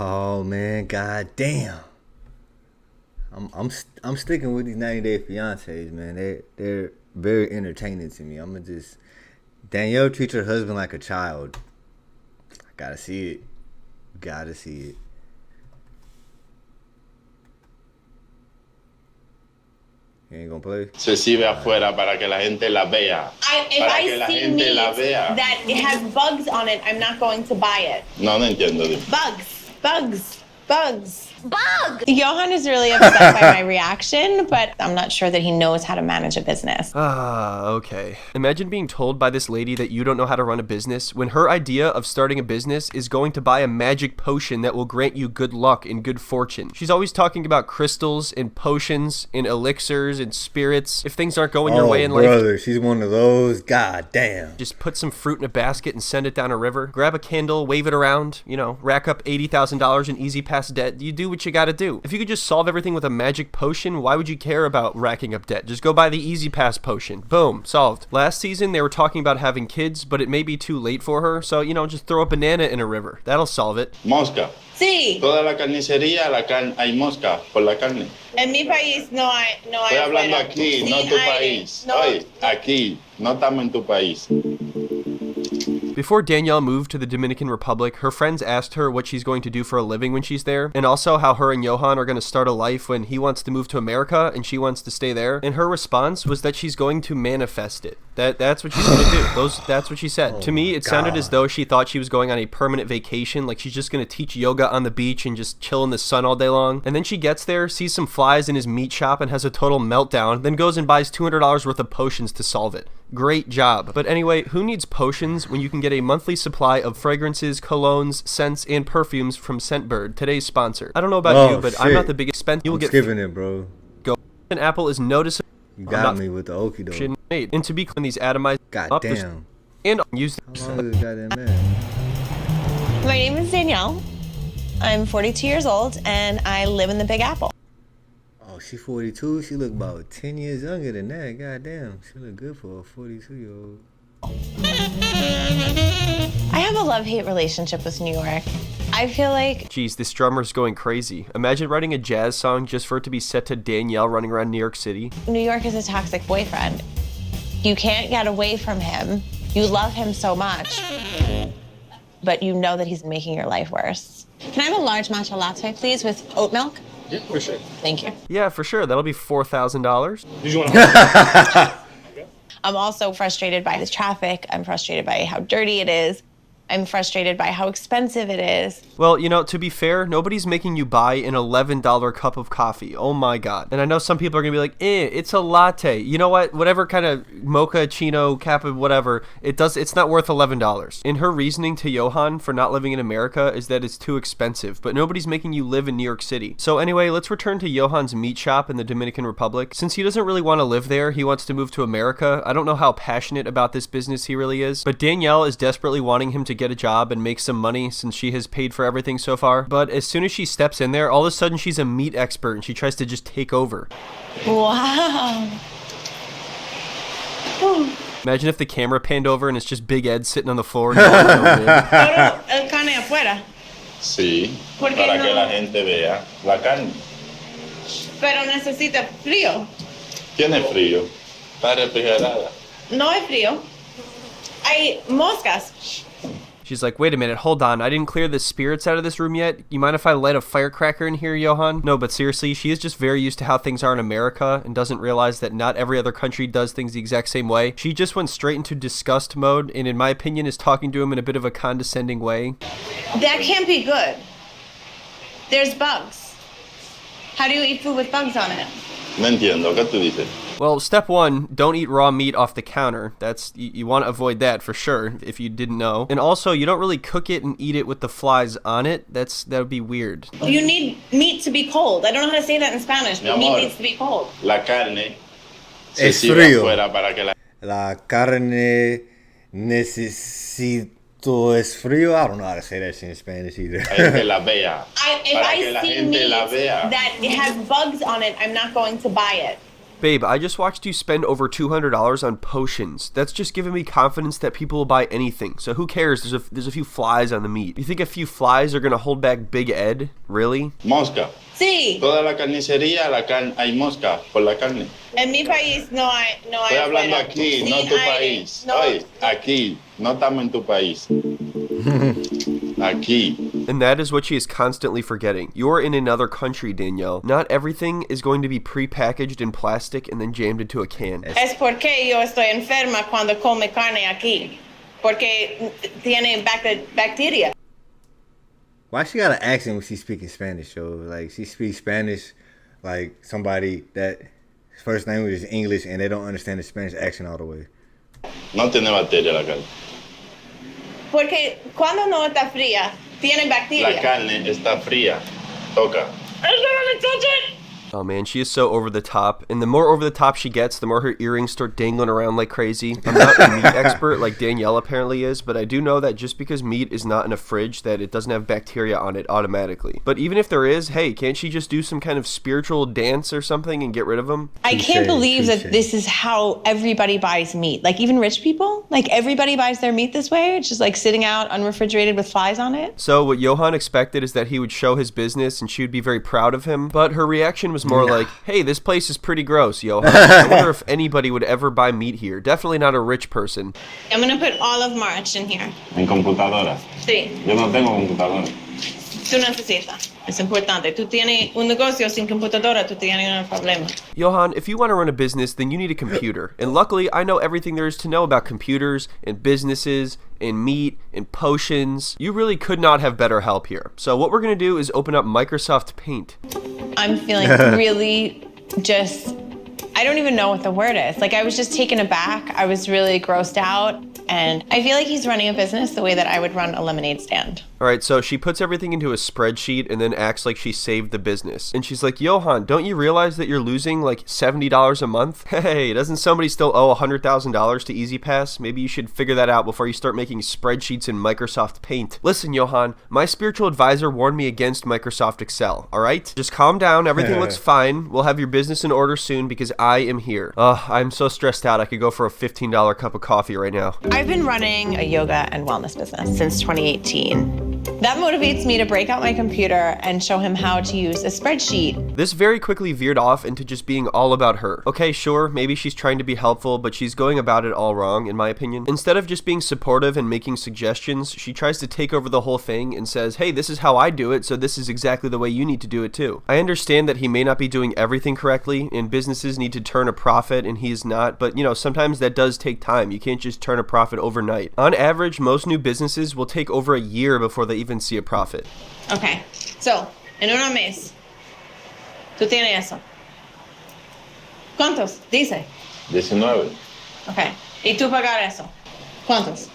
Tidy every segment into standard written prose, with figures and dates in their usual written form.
Oh man, god damn. I'm sticking with these 90-day fiancés, man. They're very entertaining to me. I'm gonna just Danielle treats her husband like a child. I gotta see it. Gotta see it. You ain't gonna play? Se exhibe afuera para que la gente la vea. If I see meat that it has bugs on it, I'm not going to buy it. No entiendo. Bugs. Johan is really upset by my reaction, but I'm not sure that he knows how to manage a business. Okay. Imagine being told by this lady that you don't know how to run a business when her idea of starting a business is going to buy a magic potion that will grant you good luck and good fortune. She's always talking about crystals and potions and elixirs and spirits. If things aren't going your way in life, brother, she's one of those. God damn. Just put some fruit in a basket and send it down a river. Grab a candle, wave it around, rack up $80,000 in easy pass debt. You do what you gotta do. If you could just solve everything with a magic potion, why would you care about racking up debt? Just go buy the easy pass potion. Boom, solved. Last season they were talking about having kids, but it may be too late for her, so just throw a banana in a river. That'll solve it. Mosca. Sí. Toda la carnicería hay mosca por la carne. En mi país no hay. Estoy hablando aquí, no tu país. Oye, aquí, no estamos en tu país. Before Danielle moved to the Dominican Republic, her friends asked her what she's going to do for a living when she's there, and also how her and Johan are going to start a life when he wants to move to America and she wants to stay there. And her response was that she's going to manifest it. That's what she's going to do. That's what she said. To me, it sounded as though she thought she was going on a permanent vacation, like she's just going to teach yoga on the beach and just chill in the sun all day long. And then she gets there, sees some flies in his meat shop and has a total meltdown, then goes and buys $200 worth of potions to solve it. Great job. But anyway, who needs potions when you can get a monthly supply of fragrances, colognes, scents, and perfumes from Scentbird, today's sponsor? I don't know about you, but shit. I'm not the biggest spend. You will get skipping it, bro. Go. An apple is noticeable. You got me with the okie doke. Made. And to be clean, these atomized God damn. And use how long is this goddamn man? My name is Danielle. I'm 42 years old and I live in the Big Apple. Oh, she 42. She look about 10 years younger than that. God damn, she look good for a 42-year-old. I have a love-hate relationship with New York. I feel like... Geez, this drummer's going crazy. Imagine writing a jazz song just for it to be set to Danielle running around New York City. New York is a toxic boyfriend. You can't get away from him. You love him so much. But you know that he's making your life worse. Can I have a large matcha latte, please, with oat milk? Yeah, for sure. Thank you. Yeah, for sure. That'll be $4,000. Did you want to... I'm also frustrated by the traffic. I'm frustrated by how dirty it is. I'm frustrated by how expensive it is. Well, to be fair, nobody's making you buy an $11 cup of coffee. Oh my God. And I know some people are going to be like, it's a latte. You know what? Whatever kind of mocha, chino, kappa, whatever, it's not worth $11. And her reasoning to Johan for not living in America is that it's too expensive, but nobody's making you live in New York City. So anyway, let's return to Johan's meat shop in the Dominican Republic. Since he doesn't really want to live there, he wants to move to America. I don't know how passionate about this business he really is, but Danielle is desperately wanting him to get a job and make some money since she has paid for everything so far. But as soon as she steps in there, all of a sudden she's a meat expert and she tries to just take over. Wow. Imagine if the camera panned over and it's just Big Ed sitting on the floor. El carne afuera. Sí, para que la gente vea la carne. Pero necesita frío. Tiene frío. Está refrigerada. No hay frío. Hay moscas. She's like, wait a minute, hold on. I didn't clear the spirits out of this room yet. You mind if I light a firecracker in here, Johan? No, but seriously, she is just very used to how things are in America and doesn't realize that not every other country does things the exact same way. She just went straight into disgust mode and in my opinion is talking to him in a bit of a condescending way. That can't be good. There's bugs. How do you eat food with bugs on it? No entiendo. ¿Qué tú dices? Well, step one, don't eat raw meat off the counter. You want to avoid that for sure, if you didn't know. And also, you don't really cook it and eat it with the flies on it. That would be weird. You need meat to be cold. I don't know how to say that in Spanish, but meat needs to be cold. La carne es frío. Para que la carne necesito es frío. I don't know how to say that shit in Spanish either. Que la vea. If I see meat that it has bugs on it, I'm not going to buy it. Babe, I just watched you spend over $200 on potions. That's just giving me confidence that people will buy anything. So who cares? There's a few flies on the meat. You think a few flies are gonna hold back Big Ed? Really? Mosca. Sí. Toda la carnicería, hay mosca por la carne. En mi país no hay. Estoy hablando afuera. aquí, no Sin en tu aire. país. No. Oye, aquí, no estamos en tu país. Aquí. And that is what she is constantly forgetting. You're in another country, Danielle. Not everything is going to be pre-packaged in plastic and then jammed into a can. Es porque yo estoy enferma cuando come carne aquí. Porque tiene bacteria. Why she got an accent when she speaking Spanish, yo? Like, she speaks Spanish like somebody that his first language is English and they don't understand the Spanish accent all the way. No tiene bacteria la carne. Porque cuando no está fría, tiene bacteria. La carne está fría. Toca. Oh man, she is so over the top. And the more over the top she gets, the more her earrings start dangling around like crazy. I'm not a meat expert like Danielle apparently is, but I do know that just because meat is not in a fridge, that it doesn't have bacteria on it automatically. But even if there is, hey, can't she just do some kind of spiritual dance or something and get rid of them? I can't believe Touche. that this is how everybody buys meat. Like even rich people, like everybody buys their meat this way. It's just like sitting out unrefrigerated with flies on it. So what Johan expected is that he would show his business and she would be very proud of him, but her reaction was more like, hey, this place is pretty gross, Johan. I wonder if anybody would ever buy meat here. Definitely not a rich person. I'm gonna put all of March in here. En computadora. Sí, Yo no tengo computadora. tú necesitas. Es importante. Tú tienes un negocio sin computadora, tú tienes un problema. Johan, if you want to run a business, then you need a computer. And luckily, I know everything there is to know about computers and businesses and meat and potions. You really could not have better help here. So what we're going to do is open up Microsoft Paint. I'm feeling really just, I don't even know what the word is. Like I was just taken aback. I was really grossed out. And I feel like he's running a business the way that I would run a lemonade stand. All right, so she puts everything into a spreadsheet and then acts like she saved the business. And she's like, Johan, don't you realize that you're losing like $70 a month? Hey, doesn't somebody still owe $100,000 to EasyPass? Maybe you should figure that out before you start making spreadsheets in Microsoft Paint. Listen, Johan, my spiritual advisor warned me against Microsoft Excel, all right? Just calm down. Everything looks fine. We'll have your business in order soon because I am here. I'm so stressed out. I could go for a $15 cup of coffee right now. I've been running a yoga and wellness business since 2018. That motivates me to break out my computer and show him how to use a spreadsheet. This very quickly veered off into just being all about her. Okay, sure, maybe she's trying to be helpful, but she's going about it all wrong, in my opinion. Instead of just being supportive and making suggestions, she tries to take over the whole thing and says, hey, this is how I do it, so this is exactly the way you need to do it too. I understand that he may not be doing everything correctly, and businesses need to turn a profit, and he is not, but you know, sometimes that does take time. You can't just turn a profit overnight. On average, most new businesses will take over a year before they even see a profit. Okay, so, en un mes, tú tienes eso. ¿Cuántos? Dice. 19. Okay, y tú pagar eso. ¿Cuántos?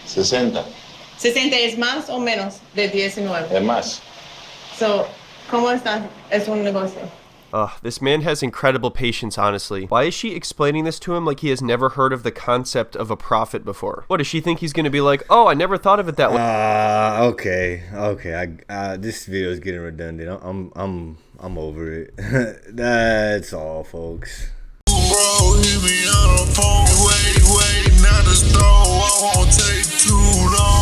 60. 60 es más o menos de 19. Es más. So, ¿cómo estás? Es un negocio. This man has incredible patience, honestly. Why is she explaining this to him like he has never heard of the concept of a profit before? What, does she think he's going to be like, oh, I never thought of it that way? Okay. This video is getting redundant. I'm over it. That's all, folks. Bro, hit me on the phone. Wait, not the store. I won't take too long.